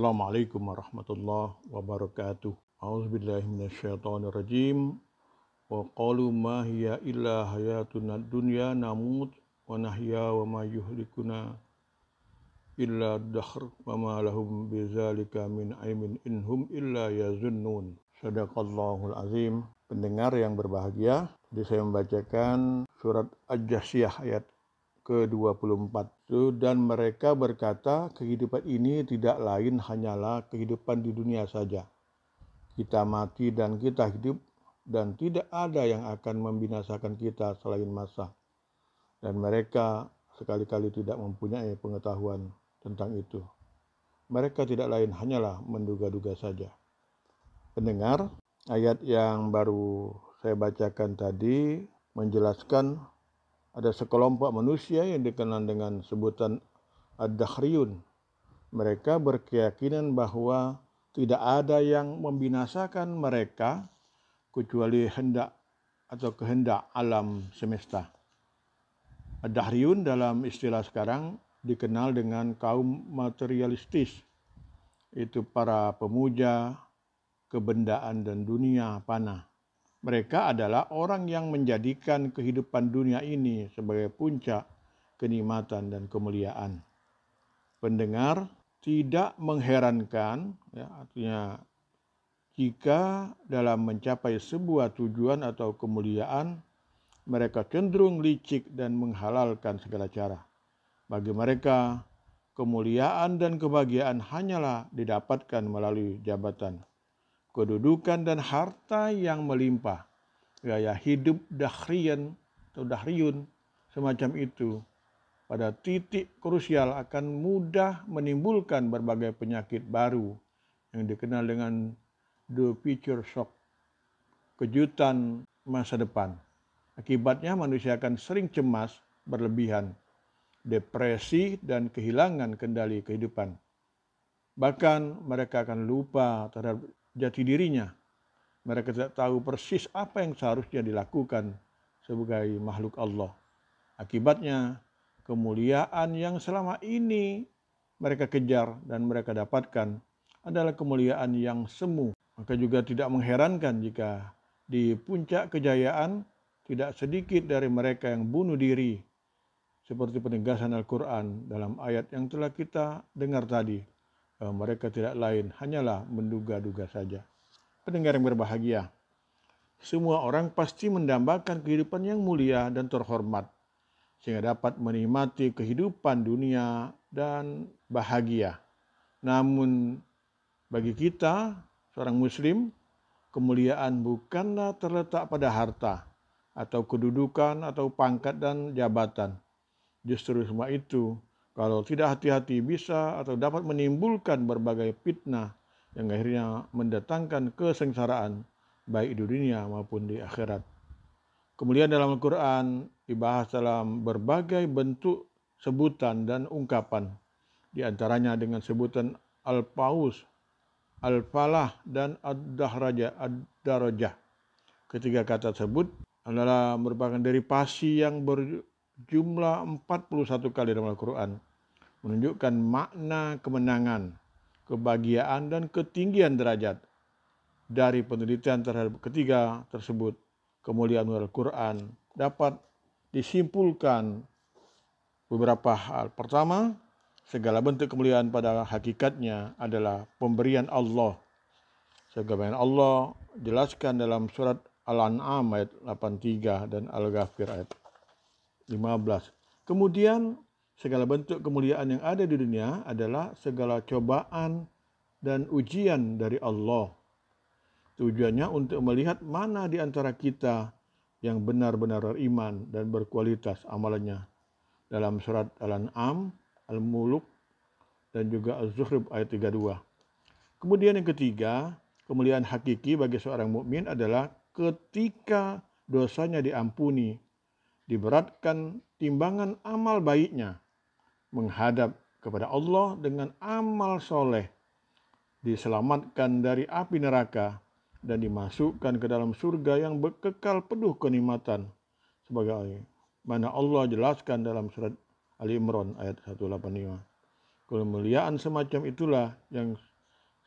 Assalamualaikum warahmatullahi wabarakatuh. A'udzubillahi minasyaitonirrajim. Wa qalu ma hiya illa hayatuna dunya namut wa nahya wa ma yuhlikuna illa dahr wa ma lahum bidzalika min ilmin inhum illa yazunnun. Shadaqallahul azim. Pendengar yang berbahagia, jadi saya membacakan surat Al-Jathiyah ayat ke-24. Dan mereka berkata, kehidupan ini tidak lain hanyalah kehidupan di dunia saja. Kita mati dan kita hidup, dan tidak ada yang akan membinasakan kita selain masa. Dan mereka sekali-kali tidak mempunyai pengetahuan tentang itu. Mereka tidak lain hanyalah menduga-duga saja. Pendengar, ayat yang baru saya bacakan tadi menjelaskan ada sekelompok manusia yang dikenal dengan sebutan ad-dakhriyun. Mereka berkeyakinan bahwa tidak ada yang membinasakan mereka kecuali kehendak alam semesta. Ad-dakhriyun dalam istilah sekarang dikenal dengan kaum materialistis. Itu para pemuja kebendaan dan dunia panah. Mereka adalah orang yang menjadikan kehidupan dunia ini sebagai puncak kenikmatan dan kemuliaan. Pendengar, tidak mengherankan, artinya jika dalam mencapai sebuah tujuan atau kemuliaan, mereka cenderung licik dan menghalalkan segala cara. Bagi mereka, kemuliaan dan kebahagiaan hanyalah didapatkan melalui jabatan, kedudukan dan harta yang melimpah. Gaya hidup dahriyun semacam itu pada titik krusial akan mudah menimbulkan berbagai penyakit baru yang dikenal dengan the future shock, kejutan masa depan. Akibatnya manusia akan sering cemas berlebihan, depresi dan kehilangan kendali kehidupan. Bahkan mereka akan lupa terhadap jati dirinya. Mereka tidak tahu persis apa yang seharusnya dilakukan sebagai makhluk Allah. Akibatnya, kemuliaan yang selama ini mereka kejar dan mereka dapatkan adalah kemuliaan yang semu. Maka juga tidak mengherankan jika di puncak kejayaan tidak sedikit dari mereka yang bunuh diri, seperti penegasan Al-Quran dalam ayat yang telah kita dengar tadi. Mereka tidak lain hanyalah menduga-duga saja. Pendengar yang berbahagia, semua orang pasti mendambakan kehidupan yang mulia dan terhormat, sehingga dapat menikmati kehidupan dunia dan bahagia. Namun bagi kita, seorang muslim, kemuliaan bukanlah terletak pada harta, atau kedudukan, atau pangkat dan jabatan. Justru semua itu, kalau tidak hati-hati, bisa atau dapat menimbulkan berbagai fitnah yang akhirnya mendatangkan kesengsaraan baik di dunia maupun di akhirat. Kemuliaan dalam Al-Quran dibahas dalam berbagai bentuk sebutan dan ungkapan, di antaranya dengan sebutan Al-Paus, Al-Falah, dan Ad-Darajah. Ketiga kata tersebut adalah merupakan derivasi yang berjumlah 41 kali dalam Al-Quran, menunjukkan makna kemenangan, kebahagiaan, dan ketinggian derajat. Dari penelitian terhadap ketiga tersebut, kemuliaan Al-Quran dapat disimpulkan beberapa hal. Pertama, segala bentuk kemuliaan pada hakikatnya adalah pemberian Allah. Sebagaimana Allah jelaskan dalam surat Al-An'am ayat 83 dan Al-Ghafir ayat 15. Kemudian segala bentuk kemuliaan yang ada di dunia adalah segala cobaan dan ujian dari Allah. Tujuannya untuk melihat mana di antara kita yang benar-benar beriman dan berkualitas amalannya. Dalam surat Al-An'am, Al-Mulk, dan juga Az-Zukhruf ayat 32. Kemudian yang ketiga, kemuliaan hakiki bagi seorang mukmin adalah ketika dosanya diampuni, diberatkan timbangan amal baiknya, menghadap kepada Allah dengan amal soleh, diselamatkan dari api neraka, dan dimasukkan ke dalam surga yang kekal penuh kenikmatan, sebagai mana Allah jelaskan dalam surat Ali Imran ayat 185. Kemuliaan semacam itulah yang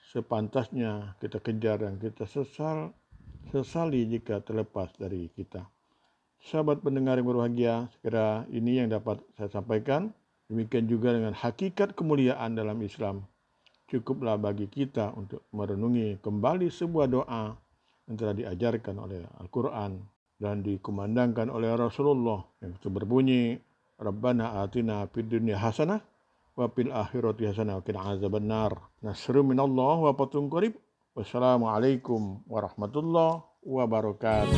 sepantasnya kita kejar dan kita sesali jika terlepas dari kita. Sahabat pendengar yang berbahagia, sekira ini yang dapat saya sampaikan. Demikian juga dengan hakikat kemuliaan dalam Islam. Cukuplah bagi kita untuk merenungi kembali sebuah doa yang telah diajarkan oleh Al-Quran dan dikumandangkan oleh Rasulullah yang berbunyi, Rabbana atina fid dunya hasanah wa fil akhirati hasanah wa qina azabannar. Nasrun minallah wa fathun qarib. Wassalamualaikum warahmatullahi wabarakatuh.